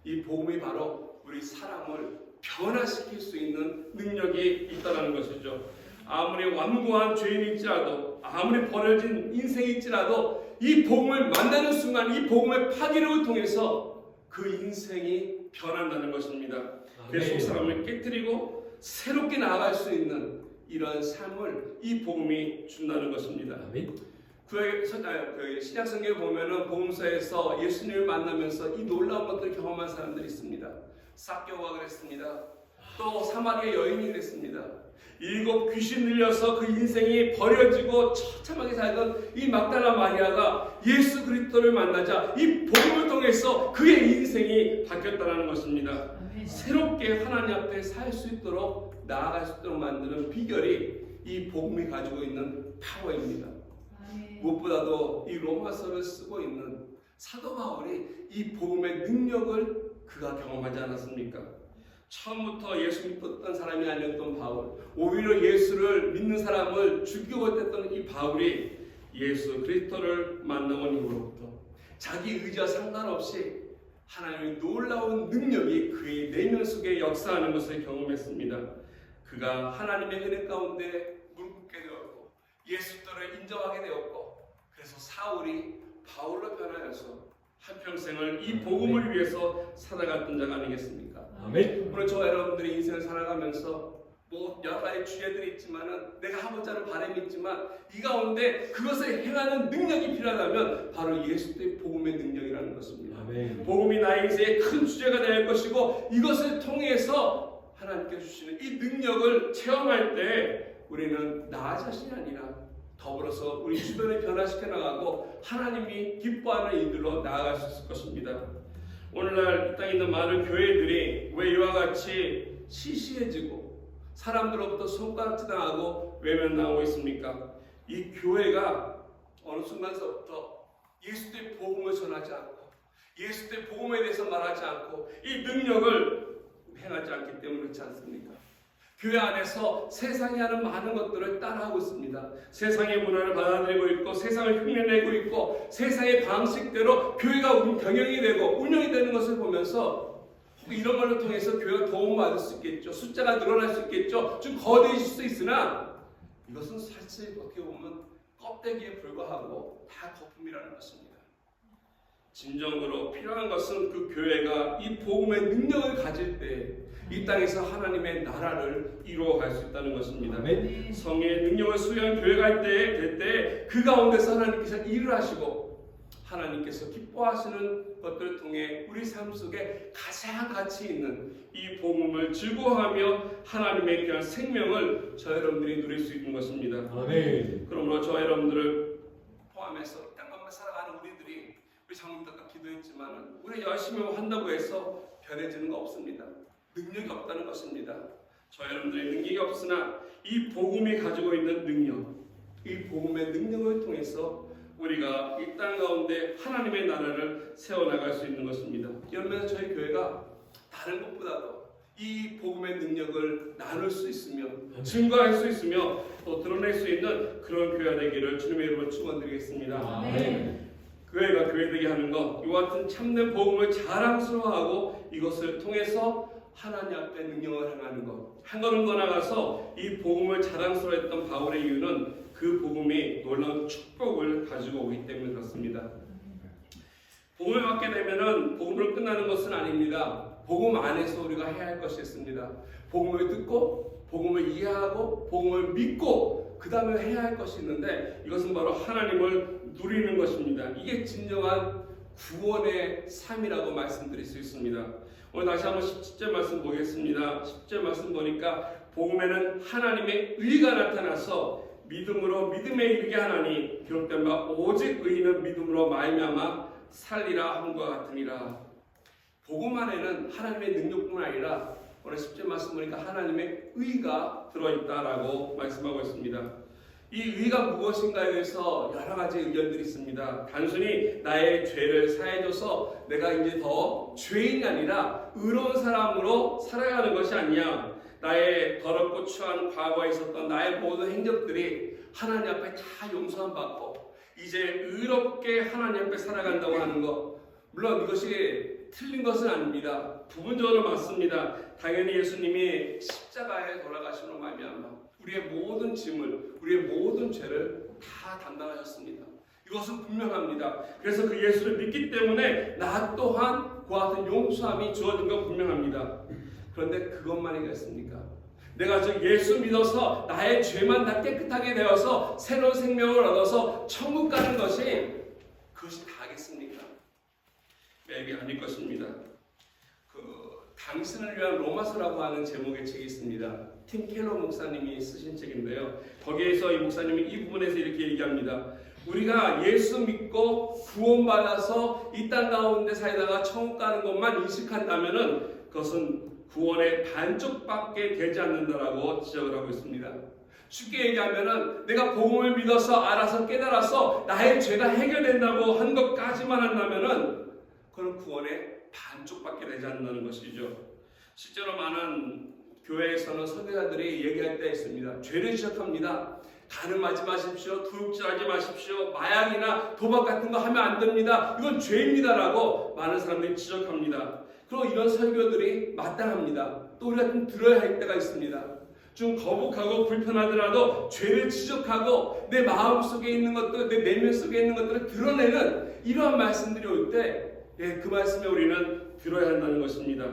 이 복음이 바로 우리 사람을 변화시킬 수 있는 능력이 있다는 것이죠. 아무리 완고한 죄인일지라도 아무리 버려진 인생일지라도 이 복음을 만나는 순간 이 복음의 파괴력을 통해서 그 인생이 변한다는 것입니다. 그 속 사람을 깨뜨리고 새롭게 나아갈 수 있는 이런 삶을 이 복음이 준다는 것입니다. 아멘. 그 신약성경에 보면은 복음서에서 예수님을 만나면서 이 놀라운 것들을 경험한 사람들이 있습니다. 삭개오가 그랬습니다. 또 사마리아 여인이 그랬습니다. 7 귀신 들려서 그 인생이 버려지고 처참하게 살던 이 막달라 마리아가 예수 그리스도를 만나자 이 복음을 통해서 그의 인생이 바뀌었다는 것입니다. 새롭게 하나님 앞에 살 수 있도록 나아갈 수 있도록 만드는 비결이 이 복음이 가지고 있는 파워입니다. 무엇보다도 이 로마서를 쓰고 있는 사도 바울이 이 복음의 능력을 그가 경험하지 않았습니까? 처음부터 예수 믿었던 사람이 아니었던 바울, 오히려 예수를 믿는 사람을 죽이고 했던 이 바울이 예수 그리스도를 만나본 이후로부터 자기 의지와 상관없이 하나님의 놀라운 능력이 그의 내면 속에 역사하는 것을 경험했습니다. 그가 하나님의 은혜 가운데 물붙게 되었고 예수님을 인정하게 되었고 그래서 사울이 바울로 변하여서 한평생을 이 복음을 위해서 살아갔던 자가 아니겠습니까? 아멘. 오늘 저와 여러분들이 인생을 살아가면서 뭐 여러 가지 주제들이 있지만은 내가 하고자 하는 바람이 있지만 이 가운데 그것을 행하는 능력이 필요하다면 바로 예수의 복음의 능력이라는 것입니다. 아멘. 복음이 나의 인생의 큰 주제가 될 것이고 이것을 통해서 하나님께 주시는 이 능력을 체험할 때 우리는 나 자신이 아니라 더불어서 우리 주변을 변화시켜 나가고 하나님이 기뻐하는 일들로 나아갈 수 있을 것입니다. 오늘날 이 땅에 있는 많은 교회들이 왜 이와 같이 시시해지고 사람들로부터 손가락질 당하고 외면당하고 있습니까? 이 교회가 어느 순간서부터 예수의 복음을 전하지 않고 예수의 복음에 대해서 말하지 않고 이 능력을 행하지 않기 때문에 그렇지 않습니까? 교회 안에서 세상이 하는 많은 것들을 따라하고 있습니다. 세상의 문화를 받아들이고 있고 세상을 흉내내고 있고 세상의 방식대로 교회가 경영이 되고 운영이 되는 것을 보면서 이런 걸로 통해서 교회가 도움받을 수 있겠죠. 숫자가 늘어날 수 있겠죠. 좀 거대해질 수 있으나 이것은 사실 어떻게 보면 껍데기에 불과하고 다 거품이라는 것입니다. 진정으로 필요한 것은 그 교회가 이 복음의 능력을 가질 때 이 땅에서 하나님의 나라를 이루어갈 수 있다는 것입니다. 아멘. 성의 능력을 수여한 교회가 될 때 그 가운데서 하나님께서 일을 하시고 하나님께서 기뻐하시는 것들을 통해 우리 삶 속에 가장 가치 있는 이 복음을 즐거워하며 하나님의 귀한 생명을 저 여러분들이 누릴 수 있는 것입니다. 아멘. 그러므로 저 여러분들을 포함해서 땅값만 살아가는 우리들이 우리 장로님도 아까 기도했지만 우리 열심히 한다고 해서 변해지는 거 없습니다. 능력이 없다는 것입니다. 저 여러분들의 능력이 없으나 이 복음이 가지고 있는 능력, 이 복음의 능력을 통해서 우리가 이 땅 가운데 하나님의 나라를 세워나갈 수 있는 것입니다. 이런 면에서 저희 교회가 다른 것보다도 이 복음의 능력을 나눌 수 있으며 증거할 수 있으며 또 드러낼 수 있는 그런 교회가 되기를 주님의 이름으로 축원드리겠습니다. 아멘. 교회가 교회되게 하는 것, 이와 같은 참된 복음을 자랑스러워하고 이것을 통해서 하나님 앞에 능력을 행하는 것. 한 걸음 더 나가서 이 복음을 자랑스러워했던 바울의 이유는 그 복음이 놀라운 축복을 가지고 오기 때문에 그렇습니다. 복음을 받게 되면은 복음으로 끝나는 것은 아닙니다. 복음 안에서 우리가 해야 할 것이 있습니다. 복음을 듣고 복음을 이해하고 복음을 믿고 그 다음에 해야 할 것이 있는데 이것은 바로 하나님을 누리는 것입니다. 이게 진정한 구원의 삶이라고 말씀드릴 수 있습니다. 오늘 다시 한번 17절 말씀 보겠습니다. 10절 말씀 보니까 복음에는 하나님의 의가 나타나서 믿음으로 믿음에 이르게 하나니 기록된 바 오직 의인은 믿음으로 말미암아 살리라 함과 같으니라. 복음 안에는 하나님의 능력뿐 아니라 오늘 10절 말씀 보니까 하나님의 의가 들어있다라고 말씀하고 있습니다. 이 의가 무엇인가에 대해서 여러 가지 의견들이 있습니다. 단순히 나의 죄를 사해줘서 내가 이제 더 죄인이 아니라 의로운 사람으로 살아가는 것이 아니야. 나의 더럽고 추한 과거에 있었던 나의 모든 행적들이 하나님 앞에 다 용서함 받고 이제 의롭게 하나님 앞에 살아간다고 하는 것. 물론 이것이 틀린 것은 아닙니다. 부분적으로 맞습니다. 당연히 예수님이 십자가에 돌아가심으로 말미암아 우리의 모든 짐을, 우리의 모든 죄를 다 담당하셨습니다. 이것은 분명합니다. 그래서 그 예수를 믿기 때문에 나 또한 그와 같은 용서함이 주어진 건 분명합니다. 그런데 그것만이겠습니까? 내가 저 예수 믿어서 나의 죄만 다 깨끗하게 되어서 새로운 생명을 얻어서 천국 가는 것이 그것이 다겠습니까? 이게 아닐 것입니다. 당신을 위한 로마서라고 하는 제목의 책이 있습니다. 팀 켈러 목사님이 쓰신 책인데요. 거기에서 이 목사님이 이 부분에서 이렇게 얘기합니다. 우리가 예수 믿고 구원받아서 이 땅 가운데 살다가 천국 가는 것만 인식한다면은 그것은 구원의 반쪽밖에 되지 않는다라고 지적을 하고 있습니다. 쉽게 얘기하면은 내가 복음을 믿어서 알아서 깨달아서 나의 죄가 해결된다고 한 것까지만 한다면은 그건 구원의 반쪽밖에 되지 않는다는 것이죠. 실제로 많은 교회에서는 선교사들이 얘기할 때 있습니다. 죄를 지적합니다. 간음하지 마십시오. 도둑질하지 마십시오. 마약이나 도박 같은 거 하면 안 됩니다. 이건 죄입니다라고 많은 사람들이 지적합니다. 그리고 이런 설교들이 마땅합니다. 또 우리가 좀 들어야 할 때가 있습니다. 좀 거북하고 불편하더라도 죄를 지적하고 내 마음 속에 있는 것들, 내 내면 속에 있는 것들을 드러내는 이러한 말씀들이 올 때 그 말씀에 우리는 들어야 한다는 것입니다.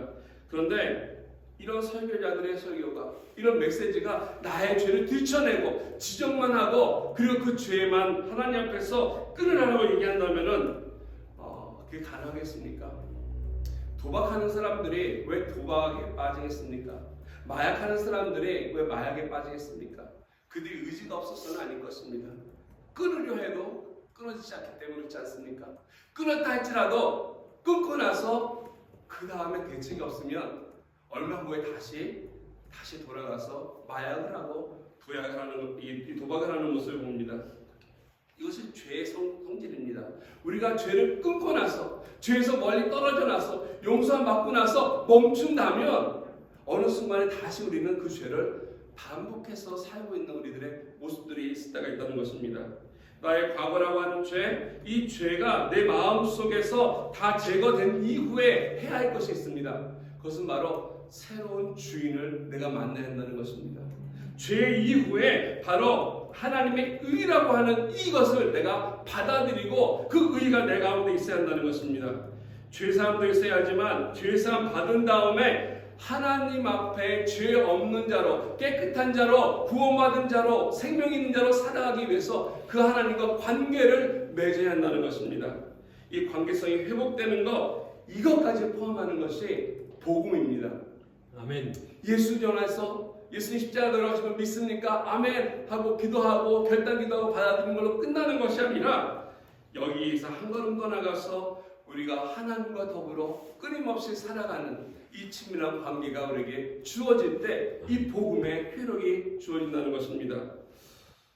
그런데 이런 설교자들의 설교가, 이런 메시지가 나의 죄를 들춰내고 지적만 하고 그리고 그 죄만 하나님 앞에서 끊으라고 얘기한다면은 그게 가능하겠습니까? 도박하는 사람들이 왜 도박에 빠지겠습니까? 마약하는 사람들이 왜 마약에 빠지겠습니까? 그들이 의지가 없어서는 아닐 것입니다. 끊으려 해도 끊어지지 않기 때문에 그렇지 않습니까? 끊었다 할지라도 끊고 나서 그 다음에 대책이 없으면 얼마 후에 다시 돌아가서 마약을 하고 도약을 하는, 이 도박을 하는 모습을 봅니다. 이것이 죄의 성질입니다. 우리가 죄를 끊고 나서, 죄에서 멀리 떨어져 나서, 용서함 받고 나서 멈춘다면 어느 순간에 다시 우리는 그 죄를 반복해서 살고 있는 우리들의 모습들이 있을 때가 있다는 것입니다. 나의 과거라고 하는 죄, 이 죄가 내 마음 속에서 다 제거된 이후에 해야 할 것이 있습니다. 그것은 바로 새로운 주인을 내가 만나야 한다는 것입니다. 죄 이후에 바로 하나님의 의라고 하는 이것을 내가 받아들이고 그 의가 내 가운데 있어야 한다는 것입니다. 죄사함도 있어야 하지만 죄사함 받은 다음에 하나님 앞에 죄 없는 자로, 깨끗한 자로, 구원받은 자로, 생명 있는 자로 살아가기 위해서 그 하나님과 관계를 맺어야 한다는 것입니다. 이 관계성이 회복되는 것, 이것까지 포함하는 것이 복음입니다. 아멘. 예수 전해서 예수님 십자가 돌아가신 걸 믿습니까? 아멘 하고 기도하고 결단 기도하고 받아들이는 걸로 끝나는 것이 아니라 여기에서 한 걸음 더 나가서 우리가 하나님과 더불어 끊임없이 살아가는 이 친밀한 관계가 우리에게 주어질 때 이 복음의 효력이 주어진다는 것입니다.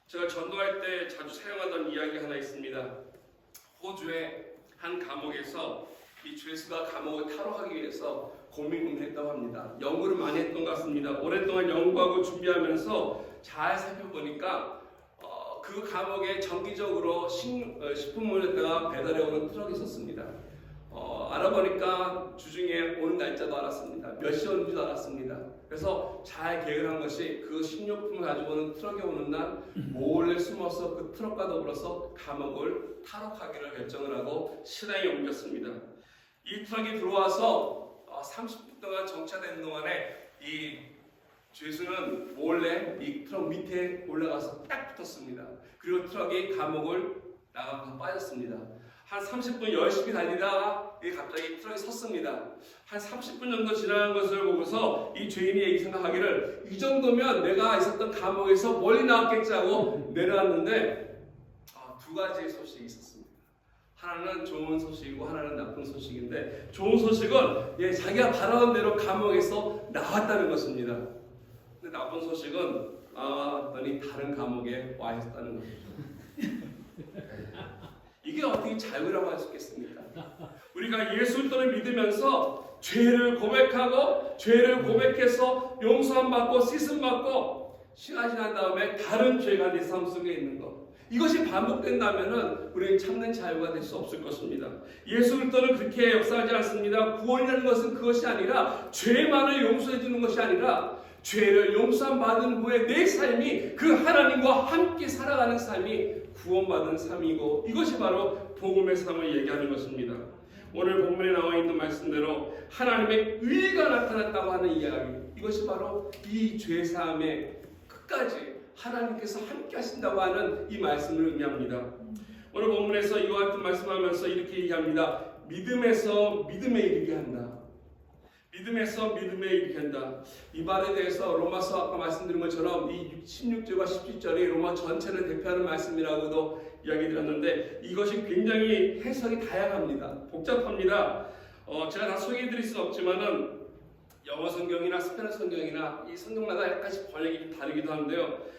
제가 전도할 때 자주 사용하던 이야기 하나 있습니다. 호주의 한 감옥에서 이 죄수가 감옥을 탈옥하기 위해서 고민했다고 합니다. 연구를 많이 했던 것 같습니다. 오랫동안 연구하고 준비하면서 잘 살펴보니까 그 감옥에 정기적으로 식품을 배달해 오는 트럭이 있었습니다. 알아보니까 주중에 오는 날짜도 알았습니다. 몇 시에 오는지도 알았습니다. 그래서 잘 계획을 한 것이 그 식료품을 가지고 오는 트럭이 오는 날 몰래 숨어서 그 트럭과 더불어서 감옥을 탈옥하기를 결정을 하고 실행에 옮겼습니다. 이 트럭이 들어와서 30분 동안 정차되는 동안에 이 죄수는 몰래 이 트럭 밑에 올라가서 딱 붙었습니다. 그리고 트럭이 감옥을 나가서 빠졌습니다. 한 30분 열심히 달리다가 갑자기 트럭이 섰습니다. 한 30분 정도 지나간 것을 보고서 이 죄인이 생각하기를 이 정도면 내가 있었던 감옥에서 멀리 나왔겠지 하고 내려왔는데 두 가지의 소식이 있었습니다. 하나는 좋은 소식이고 하나는 나쁜 소식인데 좋은 소식은 자기가 바라던 대로 감옥에서 나왔다는 것입니다. 근데 나쁜 소식은 봤더니 다른 감옥에 와 있었다는 것이죠. 이게 어떻게 자유라고 할 수 있겠습니까? 우리가 예수 그리스도를 믿으면서 죄를 고백하고 죄를 고백해서 용서함 받고 씻음 받고 시간이 지난 다음에 다른 죄가 내 삶 속에 있는 것, 이것이 반복된다면 우리는 참는 자유가 될 수 없을 것입니다. 예수 그리스도는 그렇게 역사하지 않습니다. 구원이라는 것은 그것이 아니라 죄만을 용서해 주는 것이 아니라 죄를 용서함 받은 후에 내 삶이 그 하나님과 함께 살아가는 삶이 구원받은 삶이고, 이것이 바로 복음의 삶을 얘기하는 것입니다. 오늘 본문에 나와 있는 말씀대로 하나님의 의가 나타났다고 하는 이야기, 이것이 바로 이 죄사함의 끝까지 하나님께서 함께 하신다고 하는 이 말씀을 의미합니다. 오늘 본문에서 이와 같은 말씀하면서 이렇게 얘기합니다. 믿음에서 믿음에 이르게 한다. 믿음에서 믿음에 이르게 한다. 이 말에 대해서 로마서 아까 말씀드린 것처럼 이 16절과 17절이 로마 전체를 대표하는 말씀이라고도 이야기 드렸는데, 이것이 굉장히 해석이 다양합니다. 복잡합니다. 제가 다 소개해드릴 수는 없지만은 영어 성경이나 스페인 성경이나 이 성경마다 약간씩 번역이 좀 다르기도 하는데요.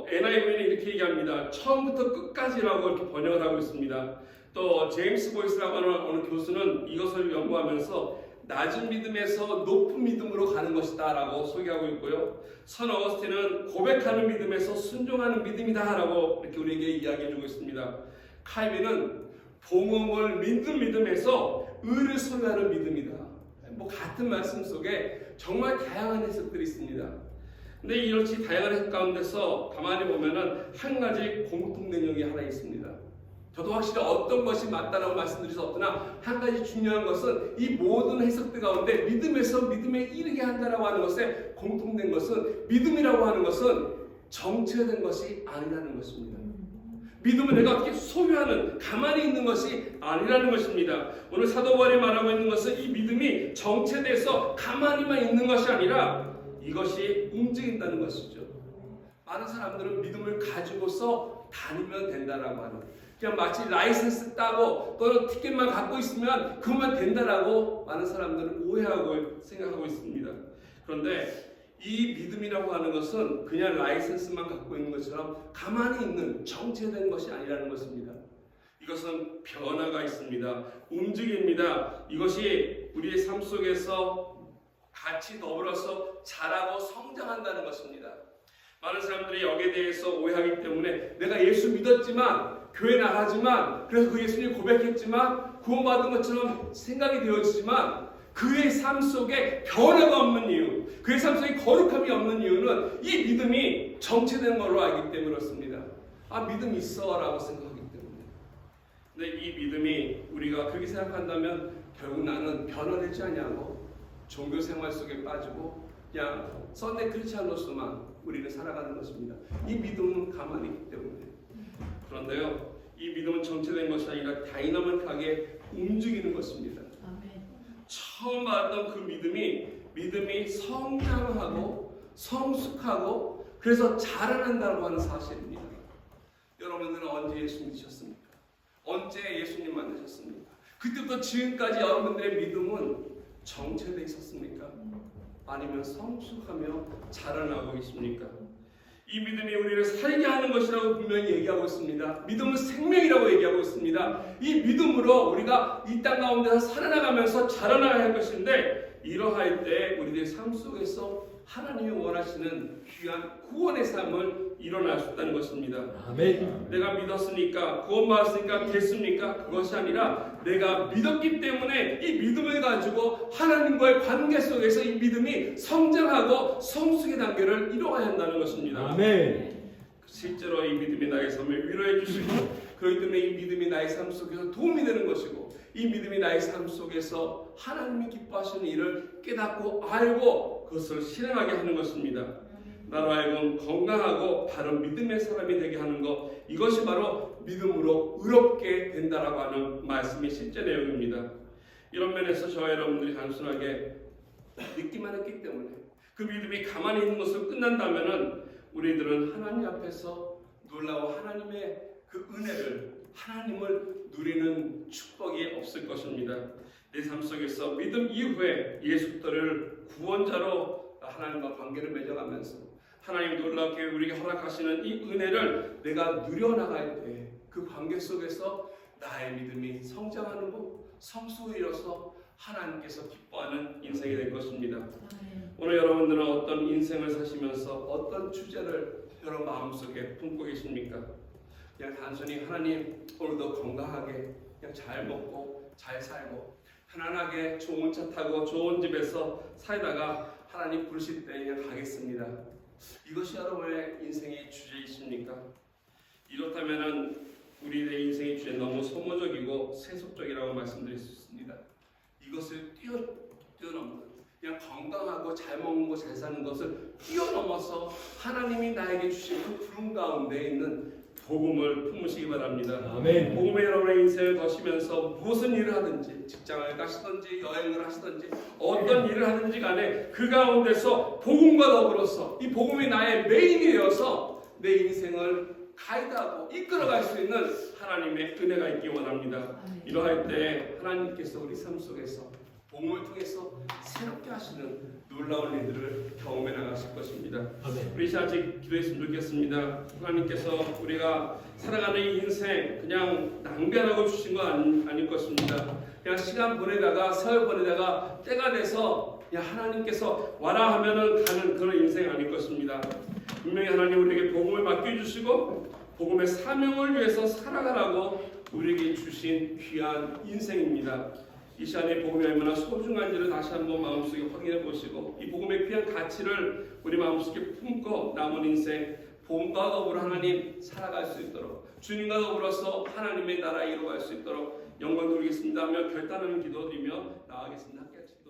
NIV는 이렇게 얘기합니다. 처음부터 끝까지라고 이렇게 번역을 하고 있습니다. 또 제임스 보이스라고 하는 어느 교수는 이것을 연구하면서 낮은 믿음에서 높은 믿음으로 가는 것이다 라고 소개하고 있고요. 선 어거스틴은 고백하는 믿음에서 순종하는 믿음이다 라고 이렇게 우리에게 이야기해주고 있습니다. 칼빈은 복음을 믿는 믿음에서 의를 소유하는 믿음이다. 같은 말씀 속에 정말 다양한 해석들이 있습니다. 근데 이렇게 다양한 해석 가운데서 가만히 보면은 한 가지 공통된 영이 하나 있습니다. 저도 확실히 어떤 것이 맞다라고 말씀드릴 수 없으나 한 가지 중요한 것은 이 모든 해석들 가운데 믿음에서 믿음에 이르게 한다라고 하는 것에 공통된 것은, 믿음이라고 하는 것은 정체된 것이 아니라는 것입니다. 믿음은 내가 어떻게 소유하는, 가만히 있는 것이 아니라는 것입니다. 오늘 사도 바울이 말하고 있는 것은 이 믿음이 정체돼서 가만히만 있는 것이 아니라 이것이 움직인다는 것이죠. 많은 사람들은 믿음을 가지고서 다니면 된다라고 하는, 그냥 마치 라이센스 따고 또는 티켓만 갖고 있으면 그것만 된다라고 많은 사람들은 오해하고 생각하고 있습니다. 그런데 이 믿음이라고 하는 것은 그냥 라이센스만 갖고 있는 것처럼 가만히 있는 정체된 것이 아니라는 것입니다. 이것은 변화가 있습니다. 움직입니다. 이것이 우리의 삶 속에서 같이 더불어서 자라고 성장한다는 것입니다. 많은 사람들이 여기에 대해서 오해하기 때문에 내가 예수 믿었지만, 교회 나가지만, 그래서 그 예수님 고백했지만, 구원받은 것처럼 생각이 되어지지만 그의 삶 속에 변화가 없는 이유, 그의 삶 속에 거룩함이 없는 이유는 이 믿음이 정체된 걸로 알기 때문에 그렇습니다. 믿음 있어 라고 생각하기 때문에. 근데 이 믿음이 우리가 그렇게 생각한다면 결국 나는 변화되지 않냐고 종교 생활 속에 빠지고 그냥 썬데이 크리스찬으로서만 우리는 살아가는 것입니다. 이 믿음은 가만히 있기 때문에. 그런데요, 이 믿음은 정체된 것이 아니라 다이나믹하게 움직이는 것입니다. 처음 받았던 그 믿음이 성장하고 성숙하고 그래서 자라난다고 하는 사실입니다. 여러분들은 언제 예수 믿으셨습니까? 언제 예수님 만나셨습니까? 그때부터 지금까지 여러분들의 믿음은 정체되어 있었습니까? 아니면 성숙하며 자라나고 있습니까? 이 믿음이 우리를 살게 하는 것이라고 분명히 얘기하고 있습니다. 믿음은 생명이라고 얘기하고 있습니다. 이 믿음으로 우리가 이 땅 가운데서 살아나가면서 자라나야 할 것인데 이러할 때 우리들의 삶 속에서 하나님이 원하시는 귀한 구원의 삶을 일어날 수 있다는 것입니다. 아멘. 내가 믿었으니까 구원받았으니까 됐습니까? 그것이 아니라 내가 믿었기 때문에 이 믿음을 가지고 하나님과의 관계 속에서 이 믿음이 성장하고 성숙의 단계를 이뤄가야 한다는 것입니다. 아멘. 실제로 이 믿음이 나의 삶을 위로해 주시고 그렇기 때문에 이 믿음이 나의 삶 속에서 도움이 되는 것이고 이 믿음이 나의 삶 속에서 하나님이 기뻐하시는 일을 깨닫고 알고 그것을 실행하게 하는 것입니다. 나로 하여금 건강하고 바른 믿음의 사람이 되게 하는 것, 이것이 바로 믿음으로 의롭게 된다라고 하는 말씀의 실제 내용입니다. 이런 면에서 저와 여러분들이 단순하게 믿기만 했기 때문에 그 믿음이 가만히 있는 것으로 끝난다면은 우리들은 하나님 앞에서 놀라운 하나님의 그 은혜를, 하나님을 누리는 축복이 없을 것입니다. 내 삶 속에서 믿음 이후에 예수를 구원자로 하나님과 관계를 맺어가면서 하나님 놀랍게 우리에게 허락하시는 이 은혜를 내가 누려나갈 때 그 관계 속에서 나의 믿음이 성장하는 것, 성숙을 이뤄서 하나님께서 기뻐하는 인생이 될 것입니다. 오늘 여러분들은 어떤 인생을 사시면서 어떤 주제를 여러분 마음속에 품고 계십니까? 그냥 단순히 하나님 오늘도 건강하게 그냥 잘 먹고 잘 살고 편안하게 좋은 차 타고 좋은 집에서 살다가 하나님 부르실 때 그냥 가겠습니다. 이것이 여러분의 인생의 주제이십니까? 이렇다면은 우리의 인생의 주제 너무 소모적이고 세속적이라고 말씀드릴 수 있습니다. 이것을 뛰어넘는 그냥 건강하고 잘 먹는 거 잘 사는 것을 뛰어넘어서 하나님이 나에게 주신 그 부름 가운데 있는 복음을 품으시기 바랍니다. 아멘. 복음의 여러분의 인생을 거시면서 무슨 일을 하든지 직장을 가시든지 여행을 하시든지 어떤 일을 하든지 간에 그 가운데서 복음과 더불어서 이 복음이 나의 메인이 되어서 내 인생을 가이드하고 이끌어갈 수 있는 하나님의 은혜가 있기 원합니다. 이러할 때 하나님께서 우리 삶 속에서 복음을 통해서 새롭게 하시는 놀라운 일들을 경험해 나가실 것입니다. 아멘. 우리 같이 기도했으면 좋겠습니다. 하나님께서 우리가 살아가는 이 인생 그냥 낭비하라고 주신 건 아닐 것입니다. 그냥 시간 보내다가 세월 보내다가 때가 돼서 그냥 하나님께서 와라 하면은 가는 그런 인생 아닐 것입니다. 분명히 하나님 우리에게 복음을 맡겨주시고 복음의 사명을 위해서 살아가라고 우리에게 주신 귀한 인생입니다. 이 시간에 복음이 얼마나 소중한지를 다시 한번 마음속에 확인해 보시고 이 복음의 귀한 가치를 우리 마음속에 품고 남은 인생 복음과 더불어 하나님 살아갈 수 있도록 주님과 더불어서 하나님의 나라에 이루어갈 수 있도록 영광 돌리겠습니다 하며 결단하는 기도드리며 나아가겠습니다. 함께 하시죠.